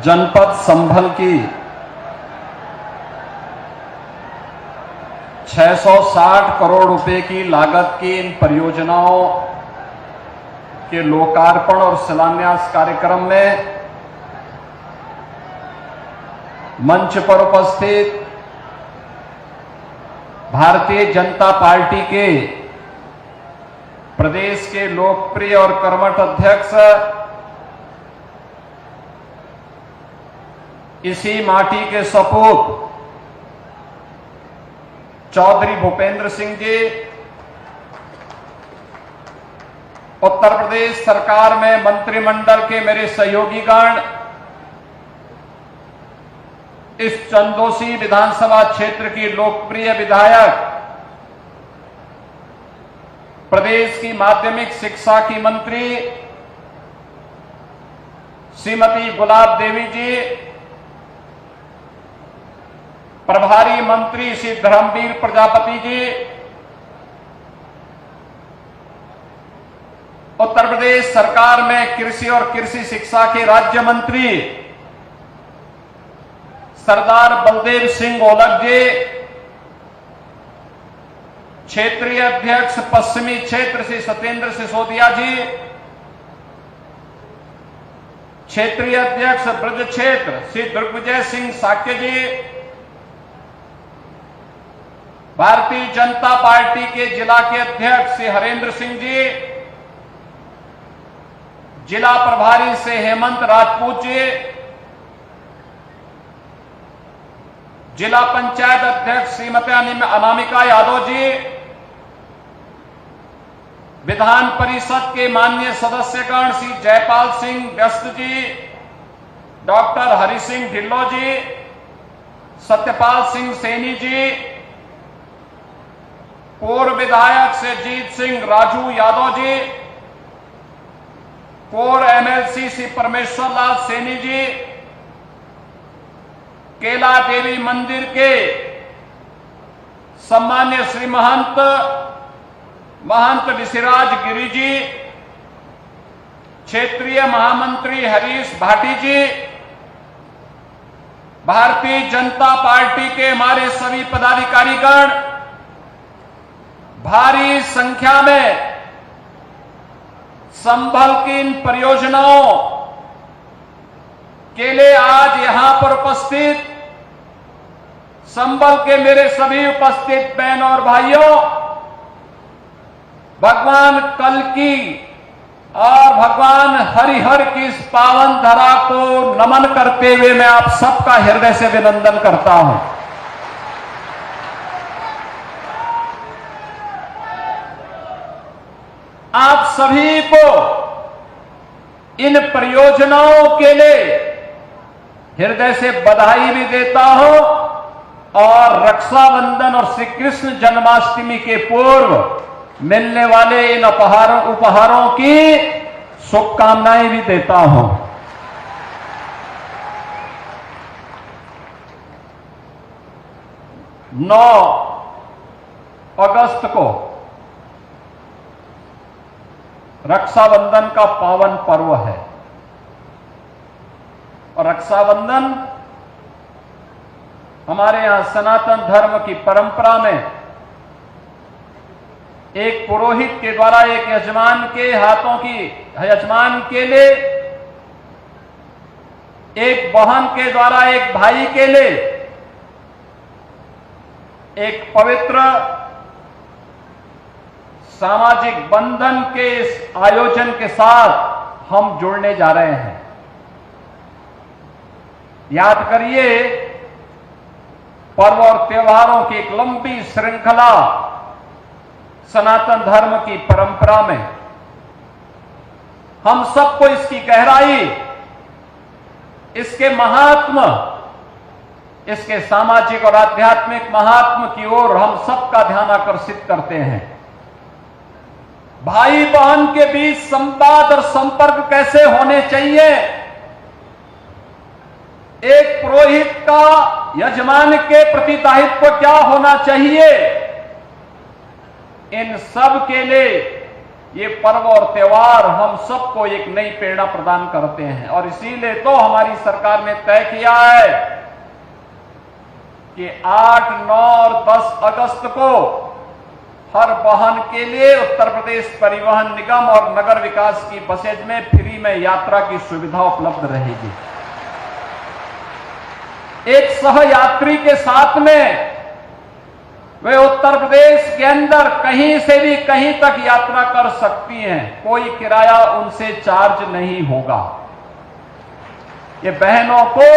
जनपद संभल की 660 करोड़ रुपए की लागत की इन परियोजनाओं के लोकार्पण और शिलान्यास कार्यक्रम में मंच पर उपस्थित भारतीय जनता पार्टी के प्रदेश के लोकप्रिय और कर्मठ अध्यक्ष, इसी माटी के सपूत चौधरी भूपेंद्र सिंह जी, उत्तर प्रदेश सरकार में मंत्रिमंडल के मेरे सहयोगीगण, इस चंदोसी विधानसभा क्षेत्र की लोकप्रिय विधायक, प्रदेश की माध्यमिक शिक्षा की मंत्री श्रीमती गुलाब देवी जी, प्रभारी मंत्री श्री धर्मवीर प्रजापति जी, उत्तर प्रदेश सरकार में कृषि और कृषि शिक्षा के राज्य मंत्री सरदार बलदेव सिंह ओलख जी, क्षेत्रीय अध्यक्ष पश्चिमी क्षेत्र श्री सत्येंद्र सिसोदिया जी, क्षेत्रीय अध्यक्ष ब्रज क्षेत्र श्री दिग्विजय सिंह साक्य जी, भारतीय जनता पार्टी के जिला के अध्यक्ष श्री हरेंद्र सिंह जी, जिला प्रभारी से हेमंत राजपूत जी, जिला पंचायत अध्यक्ष श्रीमती अनामिका यादव जी, विधान परिषद के माननीय सदस्यगण श्री जयपाल सिंह व्यस्त जी, डॉक्टर हरि सिंह ढिल्लो जी, सत्यपाल सिंह सैनी जी, पूर्व विधायक श्री जीत सिंह राजू यादव जी, पूर्व एमएलसी श्री परमेश्वर लाल सैनी जी, केला देवी मंदिर के सम्मान्य श्री महंत ऋषिराज गिरी जी, क्षेत्रीय महामंत्री हरीश भाटी जी, भारतीय जनता पार्टी के हमारे सभी पदाधिकारीगण, भारी संख्या में संभल की इन परियोजनाओं के लिए आज यहां पर उपस्थित संभल के मेरे सभी उपस्थित बहन और भाइयों, भगवान कल्कि और भगवान हरिहर की इस पावन धरा को नमन करते हुए मैं आप सबका हृदय से अभिनंदन करता हूं। आप सभी को इन परियोजनाओं के लिए हृदय से बधाई भी देता हूं और रक्षाबंधन और श्री कृष्ण जन्माष्टमी के पूर्व मिलने वाले इन उपहारों की शुभकामनाएं भी देता हूं। 9 अगस्त को रक्षाबंधन का पावन पर्व है और रक्षाबंधन हमारे यहां सनातन धर्म की परंपरा में एक पुरोहित के द्वारा एक यजमान के हाथों की यजमान के लिए, एक बहन के द्वारा एक भाई के लिए एक पवित्र सामाजिक बंधन के इस आयोजन के साथ हम जुड़ने जा रहे हैं। याद करिए, पर्व और त्योहारों की एक लंबी श्रृंखला सनातन धर्म की परंपरा में हम सबको इसकी गहराई, इसके महात्म, इसके सामाजिक और आध्यात्मिक महात्म की ओर हम सबका ध्यान आकर्षित करते हैं। भाई बहन के बीच संवाद और संपर्क कैसे होने चाहिए, एक पुरोहित का यजमान के प्रति दायित्व क्या होना चाहिए, इन सब के लिए ये पर्व और त्योहार हम सबको एक नई प्रेरणा प्रदान करते हैं। और इसीलिए तो हमारी सरकार ने तय किया है कि 8, 9 और 10 अगस्त को हर वाहन के लिए उत्तर प्रदेश परिवहन निगम और नगर विकास की बसेज में फ्री में यात्रा की सुविधा उपलब्ध रहेगी। एक सहयात्री के साथ में वे उत्तर प्रदेश के अंदर कहीं से भी कहीं तक यात्रा कर सकती हैं, कोई किराया उनसे चार्ज नहीं होगा। ये बहनों को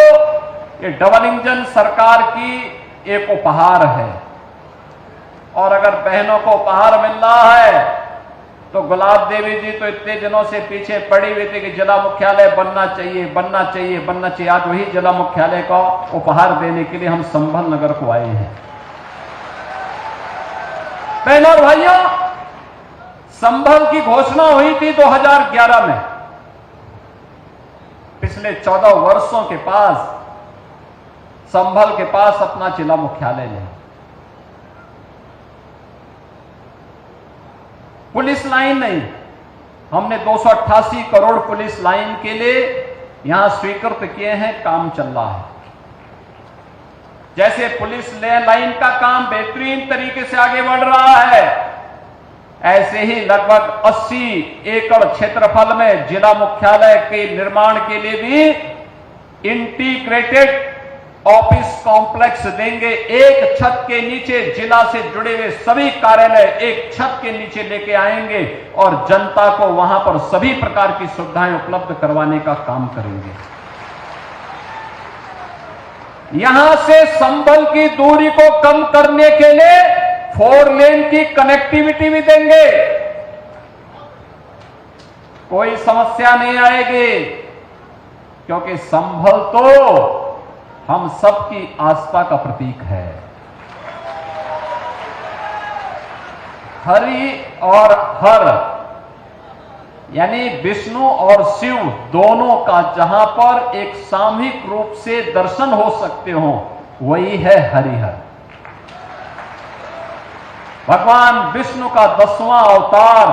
ये डबल इंजन सरकार की एक उपहार है। और अगर बहनों को उपहार मिल रहा है तो गुलाब देवी जी तो इतने दिनों से पीछे पड़ी हुई थी कि जिला मुख्यालय बनना चाहिए, बनना चाहिए, बनना चाहिए। आज वही जिला मुख्यालय का उपहार देने के लिए हम संभल नगर को आए हैं। बहनों और भाइयों, संभल की घोषणा हुई थी 2011 में। पिछले 14 वर्षों के पास संभल के पास अपना जिला मुख्यालय है। पुलिस लाइन नहीं, हमने 288 करोड़ पुलिस लाइन के लिए यहां स्वीकृत किए हैं, काम चल रहा है। जैसे पुलिस लाइन का काम बेहतरीन तरीके से आगे बढ़ रहा है, ऐसे ही लगभग 80 एकड़ क्षेत्रफल में जिला मुख्यालय के निर्माण के लिए भी इंटीग्रेटेड ऑफिस कॉम्प्लेक्स देंगे। एक छत के नीचे जिला से जुड़े हुए सभी कार्यालय एक छत के नीचे लेके आएंगे और जनता को वहां पर सभी प्रकार की सुविधाएं उपलब्ध करवाने का काम करेंगे। यहां से संभल की दूरी को कम करने के लिए 4 लेन की कनेक्टिविटी भी देंगे। कोई समस्या नहीं आएगी, क्योंकि संभल तो हम सबकी आस्था का प्रतीक है। हरि और हर यानी विष्णु और शिव दोनों का जहां पर एक सामूहिक रूप से दर्शन हो सकते हो, वही है हरिहर। भगवान विष्णु का 10वां अवतार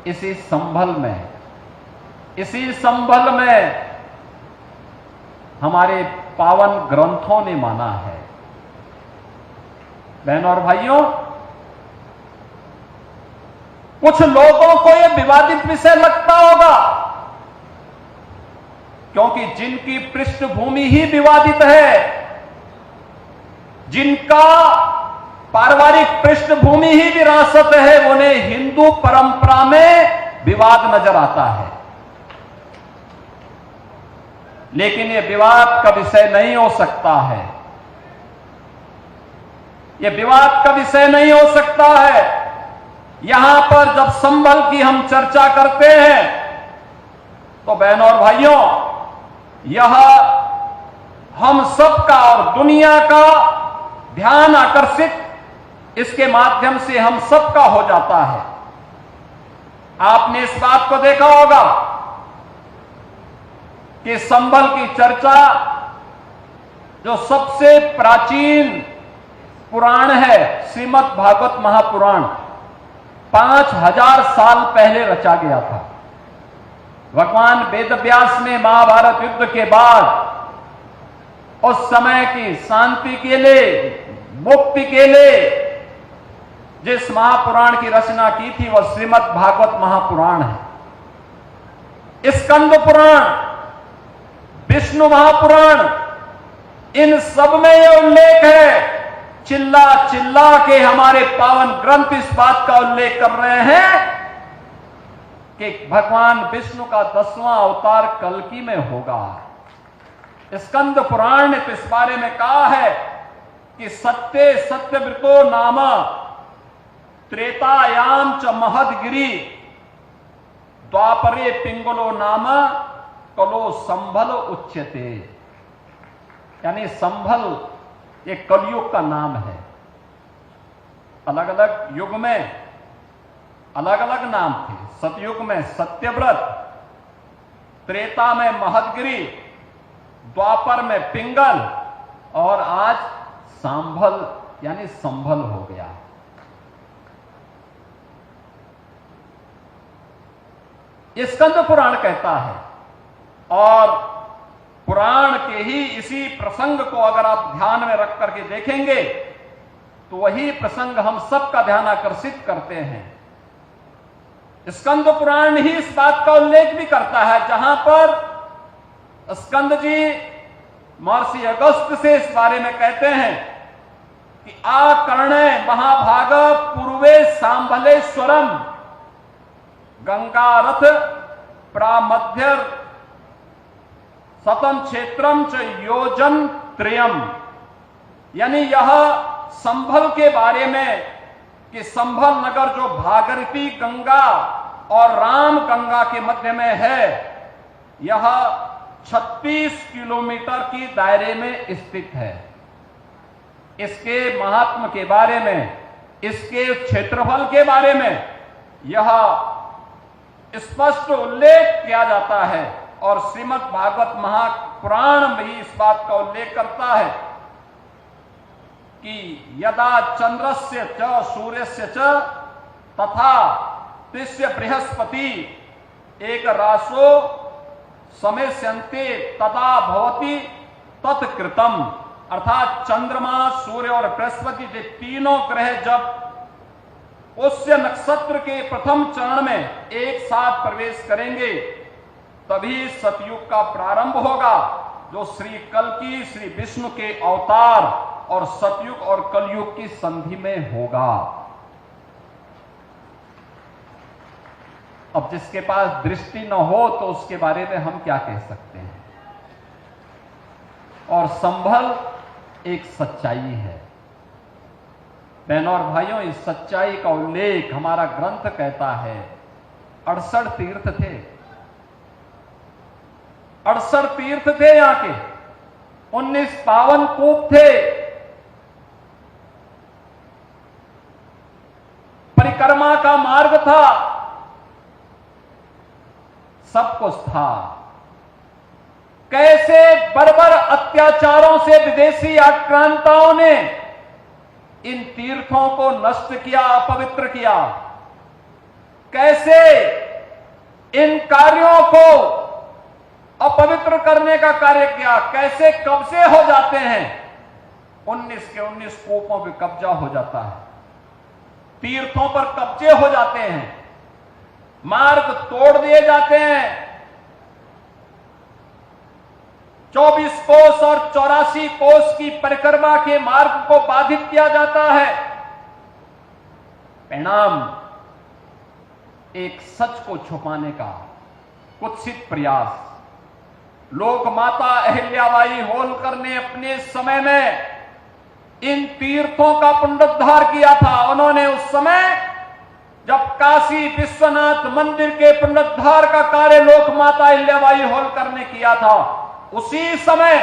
इसी संभल में हमारे पावन ग्रंथों ने माना है। बहनों और भाइयों, कुछ लोगों को यह विवादित विषय लगता होगा, क्योंकि जिनकी पृष्ठभूमि ही विवादित है, जिनका पारिवारिक पृष्ठभूमि ही विरासत है, उन्हें हिंदू परंपरा में विवाद नजर आता है। लेकिन यह विवाद का विषय नहीं हो सकता है। यह विवाद का विषय नहीं हो सकता है। यहां पर जब संभल की हम चर्चा करते हैं तो बहनों और भाइयों, यह हम सबका और दुनिया का ध्यान आकर्षित इसके माध्यम से हम सबका हो जाता है। आपने इस बात को देखा होगा कि संभल की चर्चा जो सबसे प्राचीन पुराण है, श्रीमद् भागवत महापुराण, 5000 साल पहले रचा गया था। भगवान वेदव्यास ने महाभारत युद्ध के बाद उस समय की शांति के लिए, मुक्ति के लिए जिस महापुराण की रचना की थी, वह श्रीमद् भागवत महापुराण है। स्कंद पुराण, विष्णु महापुराण, इन सब में यह उल्लेख है। चिल्ला चिल्ला के हमारे पावन ग्रंथ इस बात का उल्लेख कर रहे हैं कि भगवान विष्णु का 10वां अवतार कल्कि में होगा। स्कंद पुराण ने तो इस बारे में कहा है कि सत्य सत्यव्रतो नाम त्रेतायाम च महदगिरी द्वापरे पिंगलो नाम कलो संभल उच्यते। यानी संभल एक कलयुग का नाम है। अलग अलग युग में अलग अलग नाम थे। सतयुग में सत्यव्रत, त्रेता में महदगिरी, द्वापर में पिंगल और आज संभल यानी संभल हो गया। ये स्कंद पुराण कहता है। और पुराण के ही इसी प्रसंग को अगर आप ध्यान में रख करके देखेंगे तो वही प्रसंग हम सबका ध्यान आकर्षित करते हैं। स्कंद पुराण ही इस बात का उल्लेख भी करता है, जहां पर स्कंद जी महर्षि अगस्त से इस बारे में कहते हैं कि आकर्णे महाभाग पूर्वे सांभलेश्वरम गंगारथ प्रामध्य सतम क्षेत्रम च योजन त्रयम। यानी यह संभल के बारे में कि संभल नगर जो भागीरथी गंगा और राम गंगा के मध्य में है, यह 36 किलोमीटर की दायरे में स्थित है। इसके महात्म के बारे में, इसके क्षेत्रफल के बारे में यह स्पष्ट उल्लेख किया जाता है। और श्रीमद् भागवत महापुराण भी इस बात का उल्लेख करता है कि यदा चंद्रस्य च सूर्यस्य च तथा तिस्य बृहस्पति एक राशो समेस्यन्ते तदा भवति तत्कृतम। अर्थात चंद्रमा, सूर्य और बृहस्पति के तीनों ग्रह जब उस नक्षत्र के प्रथम चरण में एक साथ प्रवेश करेंगे तभी सतयुग का प्रारंभ होगा, जो श्री कल्कि श्री विष्णु के अवतार और सतयुग और कलयुग की संधि में होगा। अब जिसके पास दृष्टि न हो तो उसके बारे में हम क्या कह सकते हैं। और संभल एक सच्चाई है। बहनों और भाइयों, इस सच्चाई का उल्लेख हमारा ग्रंथ कहता है। 68 तीर्थ थे, 68 तीर्थ थे यहां के, 19 पावन कूप थे, परिक्रमा का मार्ग था, सब कुछ था। कैसे बर्बर अत्याचारों से विदेशी आक्रांताओं ने इन तीर्थों को नष्ट किया, अपवित्र किया, कैसे इन कार्यों को अपवित्र करने का कार्य किया, कैसे कब्जे हो जाते हैं। 19 के 19 कूपों पर कब्जा हो जाता है, तीर्थों पर कब्जे हो जाते हैं, मार्ग तोड़ दिए जाते हैं। 24 कोस और 84 कोस की परिक्रमा के मार्ग को बाधित किया जाता है। परिणाम एक सच को छुपाने का कुत्सित प्रयास। लोक माता अहिल्याबाई होलकर ने अपने समय में इन तीर्थों का पुनरुद्धार किया था। उन्होंने उस समय जब काशी विश्वनाथ मंदिर के पुनरुद्धार का कार्य लोक माता अहिल्याबाई होलकर ने किया था, उसी समय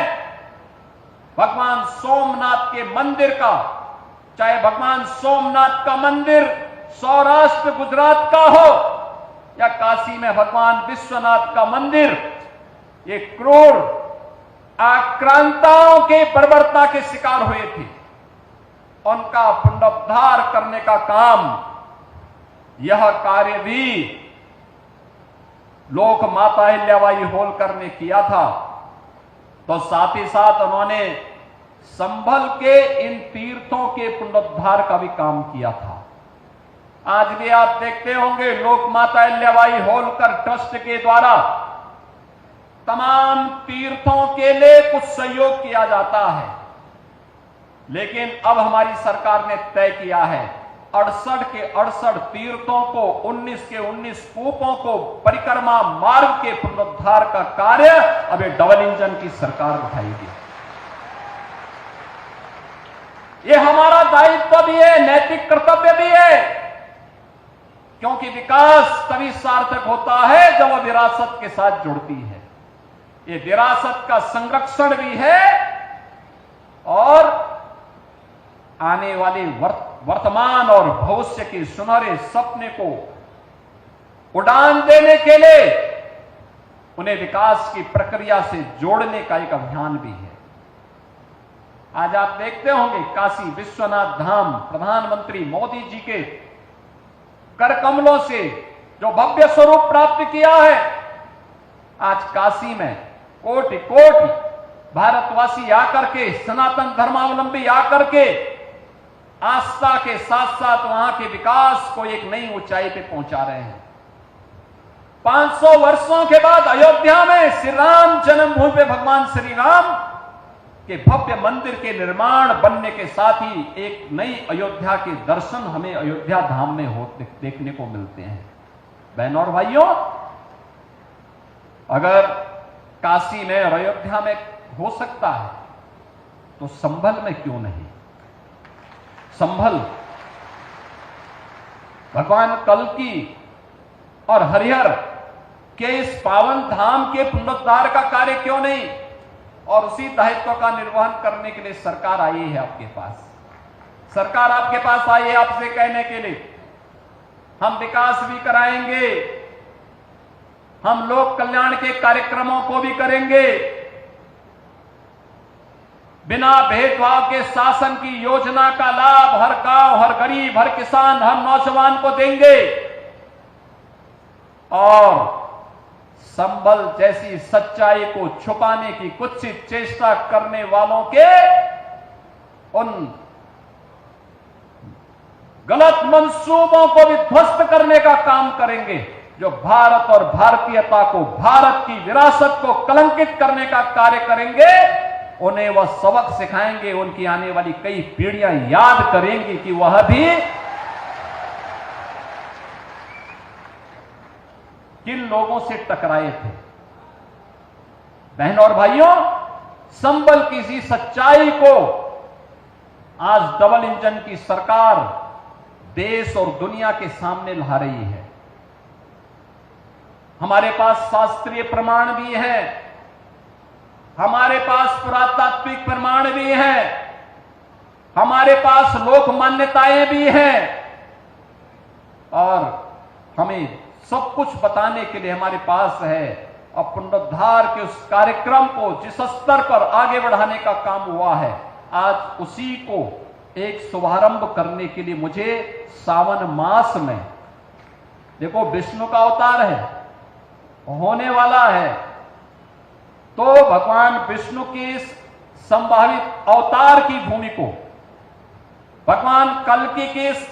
भगवान सोमनाथ के मंदिर का, चाहे भगवान सोमनाथ का मंदिर सौराष्ट्र गुजरात का हो या काशी में भगवान विश्वनाथ का मंदिर, ये क्रूर आक्रांताओं के बर्बरता के शिकार हुए थे। उनका पुनरुद्धार करने का काम, यह कार्य भी लोक माता अहिल्याबाई होलकर ने किया था। तो साथ ही साथ उन्होंने संभल के इन तीर्थों के पुनरुद्धार का भी काम किया था। आज भी आप देखते होंगे लोक माता अहिल्याबाई होलकर ट्रस्ट के द्वारा तमाम तीर्थों के लिए कुछ सहयोग किया जाता है, लेकिन अब हमारी सरकार ने तय किया है 68 के 68 तीर्थों को, 19 के 19 कूपों को, परिक्रमा मार्ग के पुनरुद्धार का कार्य अब ये डबल इंजन की सरकार उठाएगी। ये हमारा दायित्व भी है, नैतिक कर्तव्य भी है, क्योंकि विकास तभी सार्थक होता है जब वह विरासत के साथ जुड़ती है। ये विरासत का संरक्षण भी है और आने वाले वर्तमान और भविष्य के सुनहरे सपने को उड़ान देने के लिए उन्हें विकास की प्रक्रिया से जोड़ने का एक अभियान भी है। आज आप देखते होंगे काशी विश्वनाथ धाम प्रधानमंत्री मोदी जी के कर कमलों से जो भव्य स्वरूप प्राप्त किया है। आज काशी में कोटि कोटि भारतवासी आकर के, सनातन धर्मावलंबी आकर के आस्था के साथ साथ वहां के विकास को एक नई ऊंचाई पे पहुंचा रहे हैं। 500 वर्षों के बाद अयोध्या में श्री राम जन्मभूमि पे भगवान श्री राम के भव्य मंदिर के निर्माण बनने के साथ ही एक नई अयोध्या के दर्शन हमें अयोध्या धाम में देखने को मिलते हैं। बहनों और भाइयों, अगर काशी में और अयोध्या में हो सकता है तो संभल में क्यों नहीं? संभल भगवान कल्कि और हरिहर के इस पावन धाम के पुनरुद्धार का कार्य क्यों नहीं? और उसी दायित्व का निर्वहन करने के लिए सरकार आई है आपके पास। सरकार आपके पास आई है आपसे कहने के लिए हम विकास भी कराएंगे, हम लोक कल्याण के कार्यक्रमों को भी करेंगे, बिना भेदभाव के शासन की योजना का लाभ हर गांव, हर गरीब, हर किसान, हर नौजवान को देंगे। और संभल जैसी सच्चाई को छुपाने की कुत्सित चेष्टा करने वालों के उन गलत मंसूबों को भी ध्वस्त करने का काम करेंगे। जो भारत और भारतीयता को, भारत की विरासत को कलंकित करने का कार्य करेंगे, उन्हें वह सबक सिखाएंगे। उनकी आने वाली कई पीढ़ियां याद करेंगी कि वह भी किन लोगों से टकराए थे। बहनों और भाइयों, संभल की इसी सच्चाई को आज डबल इंजन की सरकार देश और दुनिया के सामने ला रही है। हमारे पास शास्त्रीय प्रमाण भी है, हमारे पास पुरातात्विक प्रमाण भी है, हमारे पास लोक मान्यताएं भी हैं और हमें सब कुछ बताने के लिए हमारे पास है। और पुनरुद्धार के उस कार्यक्रम को जिस स्तर पर आगे बढ़ाने का काम हुआ है, आज उसी को एक शुभारंभ करने के लिए मुझे सावन मास में, देखो विष्णु का अवतार है, होने वाला है, तो भगवान विष्णु की इस संभावित अवतार की भूमि को, भगवान कल्कि की इस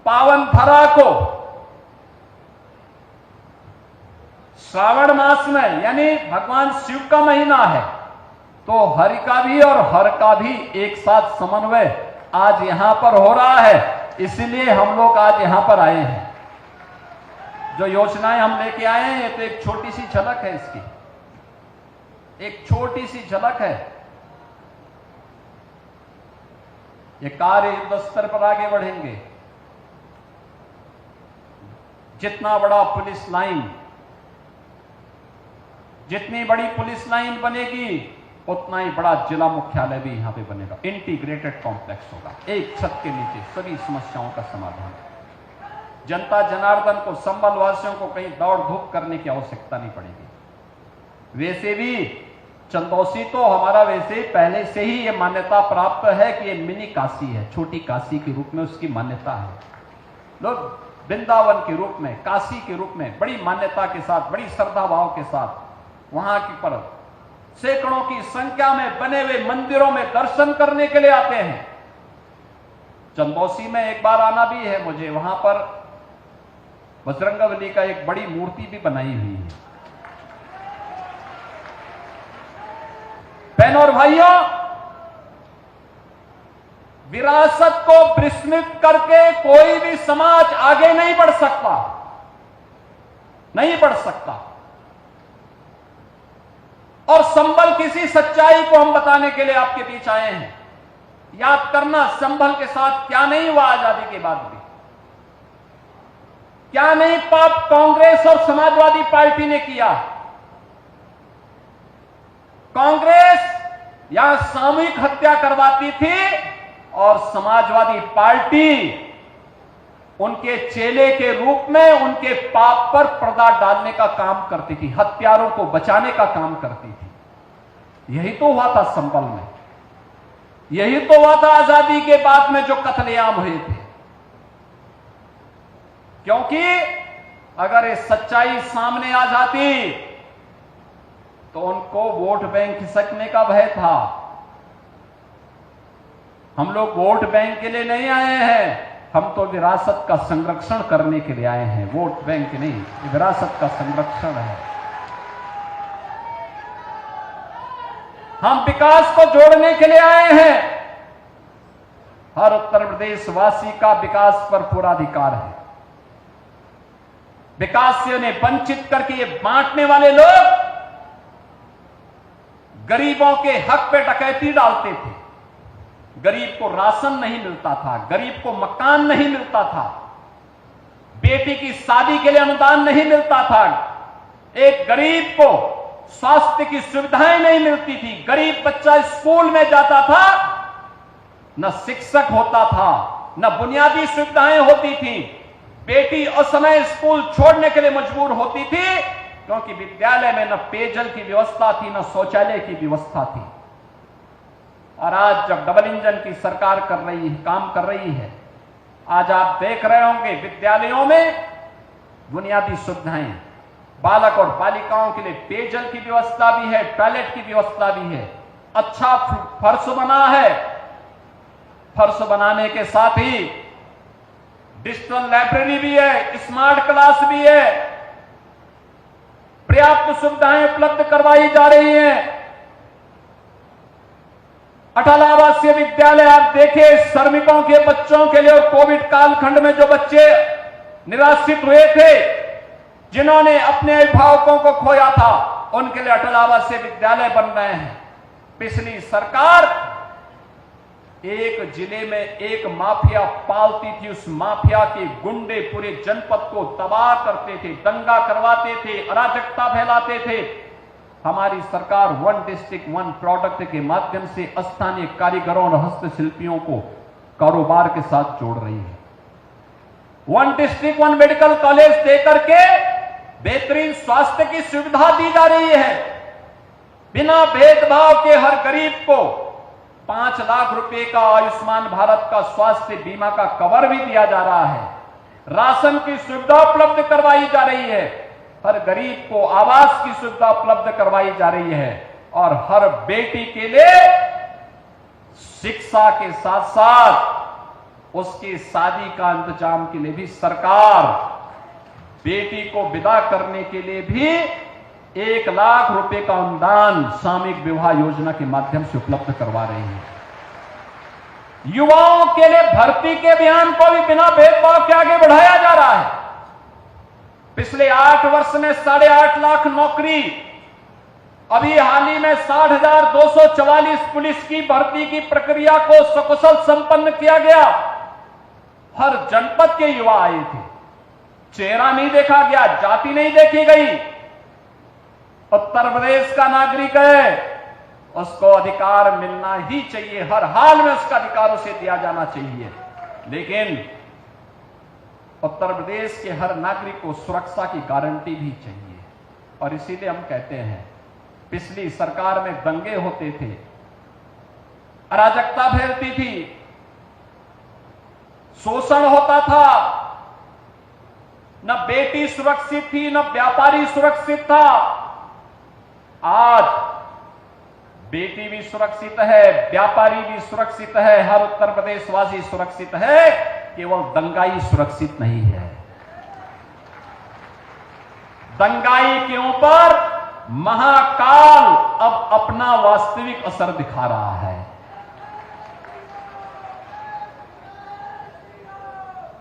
पावन धरा को श्रावण मास में, यानी भगवान शिव का महीना है, तो हरि का भी और हर का भी एक साथ समन्वय आज यहां पर हो रहा है। इसलिए हम लोग आज यहां पर आए हैं। जो योजनाएं हम लेके आए हैं, ये तो एक छोटी सी झलक है इसकी, एक छोटी सी झलक है। ये कार्य युद्ध स्तर पर आगे बढ़ेंगे। जितना बड़ा पुलिस लाइन, जितनी बड़ी पुलिस लाइन बनेगी, उतना ही बड़ा जिला मुख्यालय भी यहां पे बनेगा। इंटीग्रेटेड कॉम्प्लेक्स होगा, एक छत के नीचे सभी समस्याओं का समाधान। जनता जनार्दन को, संभल वासियों को कहीं दौड़ धूप करने की आवश्यकता नहीं पड़ेगी। वैसे भी चंदौसी तो हमारा वैसे पहले से ही ये मान्यता प्राप्त है कि ये मिनी काशी है, छोटी काशी के रूप में उसकी मान्यता है। लोग वृंदावन के रूप में, काशी के रूप में बड़ी मान्यता के साथ, बड़ी श्रद्धा भाव के साथ वहां की पर सैकड़ों की संख्या में बने हुए मंदिरों में दर्शन करने के लिए आते हैं। चंदौसी में एक बार आना भी है मुझे, वहां पर बजरंगबली का एक बड़ी मूर्ति भी बनाई हुई है। बहनों और भाइयों, विरासत को विस्मृत करके कोई भी समाज आगे नहीं बढ़ सकता, नहीं बढ़ सकता। और संभल किसी सच्चाई को हम बताने के लिए आपके बीच आए हैं। याद करना, संभल के साथ क्या नहीं हुआ आजादी के बाद भी, क्या नहीं पाप कांग्रेस और समाजवादी पार्टी ने किया। कांग्रेस यहां सामूहिक हत्या करवाती थी और समाजवादी पार्टी उनके चेले के रूप में उनके पाप पर पर्दा डालने का काम करती थी, हत्यारों को बचाने का काम करती थी। यही तो हुआ था संभल में, यही तो हुआ था आजादी के बाद में जो कत्लेआम हुए थे। क्योंकि अगर ये सच्चाई सामने आ जाती तो उनको वोट बैंक खिसकने का भय था। हम लोग वोट बैंक के लिए नहीं आए हैं, हम तो विरासत का संरक्षण करने के लिए आए हैं। वोट बैंक नहीं, ये विरासत का संरक्षण है। हम विकास को जोड़ने के लिए आए हैं। हर उत्तर प्रदेश वासी का विकास पर पूरा अधिकार है। विकास से उन्हें वंचित करके ये बांटने वाले लोग गरीबों के हक पे डकैती डालते थे। गरीब को राशन नहीं मिलता था, गरीब को मकान नहीं मिलता था, बेटी की शादी के लिए अनुदान नहीं मिलता था, एक गरीब को स्वास्थ्य की सुविधाएं नहीं मिलती थी, गरीब बच्चा स्कूल में जाता था, न शिक्षक होता था, न बुनियादी सुविधाएं होती थी, बेटी असमय स्कूल छोड़ने के लिए मजबूर होती थी क्योंकि विद्यालय में न पेयजल की व्यवस्था थी, न शौचालय की व्यवस्था थी। और आज जब डबल इंजन की सरकार काम कर रही है, आज आप देख रहे होंगे विद्यालयों में बुनियादी सुविधाएं, बालक और बालिकाओं के लिए पेयजल की व्यवस्था भी है, टॉयलेट की व्यवस्था भी है, अच्छा फर्श बना है। फर्श बनाने के साथ ही डिजिटल लाइब्रेरी भी है, स्मार्ट क्लास भी है, पर्याप्त सुविधाएं उपलब्ध करवाई जा रही हैं। अटल आवासीय विद्यालय आप देखिए, श्रमिकों के बच्चों के लिए, और कोविड कालखंड में जो बच्चे निराश्रित हुए थे, जिन्होंने अपने अभिभावकों को खोया था, उनके लिए अटल आवासीय विद्यालय बन रहे हैं। पिछली सरकार एक जिले में एक माफिया पालती थी, उस माफिया के गुंडे पूरे जनपद को तबाह करते थे, दंगा करवाते थे, अराजकता फैलाते थे। हमारी सरकार वन डिस्ट्रिक्ट वन प्रोडक्ट के माध्यम से स्थानीय कारीगरों और हस्तशिल्पियों को कारोबार के साथ जोड़ रही है। One district one medical college देकर के बेहतरीन स्वास्थ्य की सुविधा दी जा रही है। बिना भेदभाव के हर गरीब को 5 लाख रुपए का आयुष्मान भारत का स्वास्थ्य बीमा का कवर भी दिया जा रहा है। राशन की सुविधा उपलब्ध करवाई जा रही है, हर गरीब को आवास की सुविधा उपलब्ध करवाई जा रही है, और हर बेटी के लिए शिक्षा के साथ साथ उसकी शादी का इंतजाम के लिए भी सरकार बेटी को विदा करने के लिए भी 1 लाख रुपए का अनुदान सामूहिक विवाह योजना के माध्यम से उपलब्ध करवा रही है। युवाओं के लिए भर्ती के अभियान को भी बिना भेदभाव के आगे बढ़ाया जा रहा है। पिछले 8 वर्ष में 8.5 लाख नौकरी, अभी हाल ही में 60,244 पुलिस की भर्ती की प्रक्रिया को सकुशल संपन्न किया गया। हर जनपद के युवा आए थे, चेहरा नहीं देखा गया, जाति नहीं देखी गई। उत्तर प्रदेश का नागरिक है, उसको अधिकार मिलना ही चाहिए, हर हाल में उसका अधिकार उसे दिया जाना चाहिए। लेकिन उत्तर प्रदेश के हर नागरिक को सुरक्षा की गारंटी भी चाहिए, और इसीलिए हम कहते हैं पिछली सरकार में दंगे होते थे, अराजकता फैलती थी, शोषण होता था, न बेटी सुरक्षित थी, न व्यापारी सुरक्षित था। आज बेटी भी सुरक्षित है, व्यापारी भी सुरक्षित है, हर उत्तर प्रदेशवासी सुरक्षित है, केवल दंगाई सुरक्षित नहीं है। दंगाई के ऊपर महाकाल अब अपना वास्तविक असर दिखा रहा है।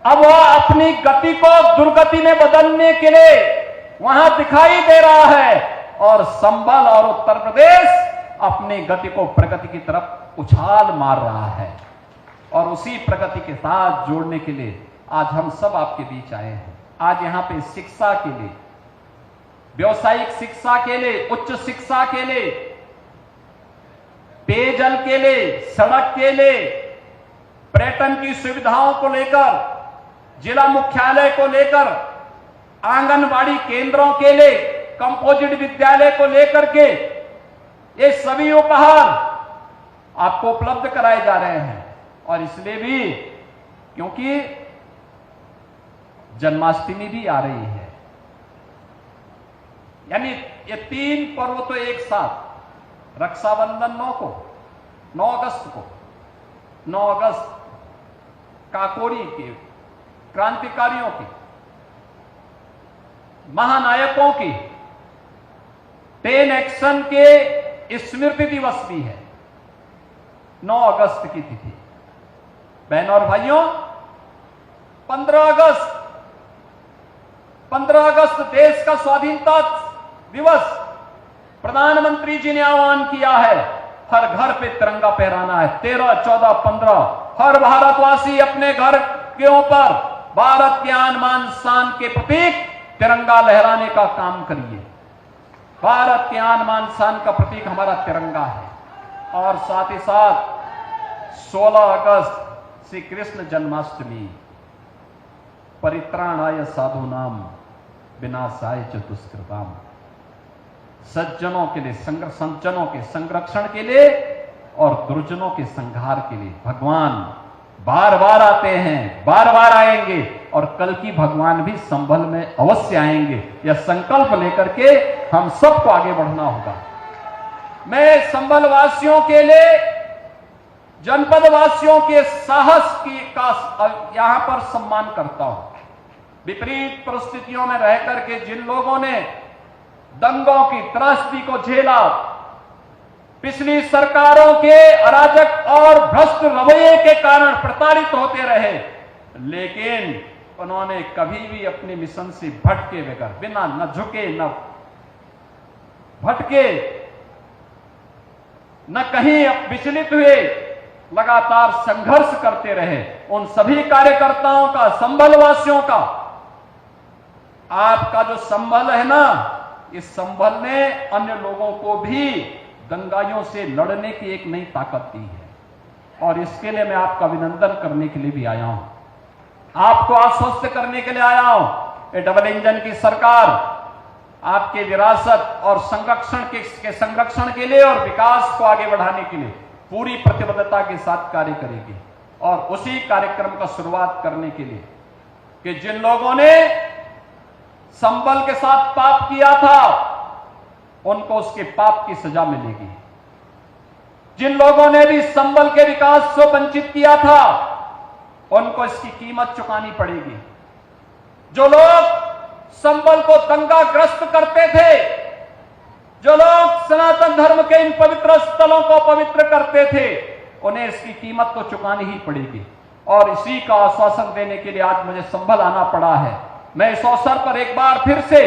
अब वह अपनी गति को दुर्गति में बदलने के लिए वहां दिखाई दे रहा है, और संभल और उत्तर प्रदेश अपनी गति को प्रगति की तरफ उछाल मार रहा है। और उसी प्रगति के साथ जोड़ने के लिए आज हम सब आपके बीच आए हैं। आज यहां पे शिक्षा के लिए, व्यावसायिक शिक्षा के लिए, उच्च शिक्षा के लिए, पेयजल के लिए, सड़क के लिए, पर्यटन की सुविधाओं को लेकर, जिला मुख्यालय को लेकर, आंगनवाड़ी केंद्रों के लिए, कंपोजिट विद्यालय को लेकर के ये सभी उपहार आपको उपलब्ध कराए जा रहे हैं। और इसलिए भी क्योंकि जन्माष्टमी भी आ रही है। यानी ये 3 पर्व तो एक साथ, रक्षाबंधन 9 अगस्त को, 9 अगस्त काकोरी के क्रांतिकारियों की, महानायकों की 10 एक्शन के स्मृति दिवस भी है, 9 अगस्त की तिथि। बहनों और भाइयों, 15 अगस्त देश का स्वाधीनता दिवस, प्रधानमंत्री जी ने आह्वान किया है हर घर पे तिरंगा फहराना है। 13, 14, 15 हर भारतवासी अपने घर के ऊपर भारत के आन बान शान के प्रतीक तिरंगा लहराने का काम करिए। भारत के आन बान शान का प्रतीक हमारा तिरंगा है। और साथ ही साथ 16 अगस्त श्री कृष्ण जन्माष्टमी, परित्राणाय साधूनाम विनाशाय च दुष्कृताम, सज्जनों के लिए सज्जनों के संरक्षण के लिए और दुर्जनों के संहार के लिए भगवान बार बार आते हैं, बार बार आएंगे और कल की भगवान भी संभल में अवश्य आएंगे। यह संकल्प लेकर के हम सबको आगे बढ़ना होगा। मैं संभल वासियों के लिए, जनपद वासियों के साहस का यहां पर सम्मान करता हूं। विपरीत परिस्थितियों में रह करके जिन लोगों ने दंगों की त्रासदी को झेला, पिछली सरकारों के अराजक और भ्रष्ट रवैये के कारण प्रताड़ित होते रहे, लेकिन उन्होंने कभी भी अपने मिशन से भटके बगैर, बिना न झुके न भटके, न कहीं विचलित हुए, लगातार संघर्ष करते रहे। उन सभी कार्यकर्ताओं का, संभल वासियों का, आपका जो संभल है ना, इस संभल ने अन्य लोगों को भी दंगाइयों से लड़ने की एक नई ताकत दी है। और इसके लिए मैं आपका अभिनंदन करने के लिए भी आया हूं, आपको आश्वस्त करने के लिए आया हूं। ये डबल इंजन की सरकार आपके विरासत और संरक्षण के लिए और विकास को आगे बढ़ाने के लिए पूरी प्रतिबद्धता के साथ कार्य करेगी। और उसी कार्यक्रम का शुरुआत करने के लिए कि जिन लोगों ने संबल के साथ पाप किया था, उनको उसके पाप की सजा मिलेगी। जिन लोगों ने भी संबल के विकास से वंचित किया था, उनको इसकी कीमत चुकानी पड़ेगी। जो लोग संबल को दंगाग्रस्त करते थे, जो लोग सनातन धर्म के इन पवित्र स्थलों को पवित्र करते थे, उन्हें इसकी कीमत तो चुकानी ही पड़ेगी। और इसी का आश्वासन देने के लिए आज मुझे संभल आना पड़ा है। मैं इस अवसर पर एक बार फिर से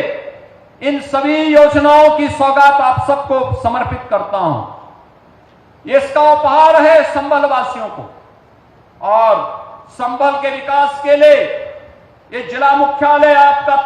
इन सभी योजनाओं की सौगात आप सबको समर्पित करता हूं। इसका उपहार है संभल वासियों को। और संभल के विकास के लिए ये जिला मुख्यालय आपका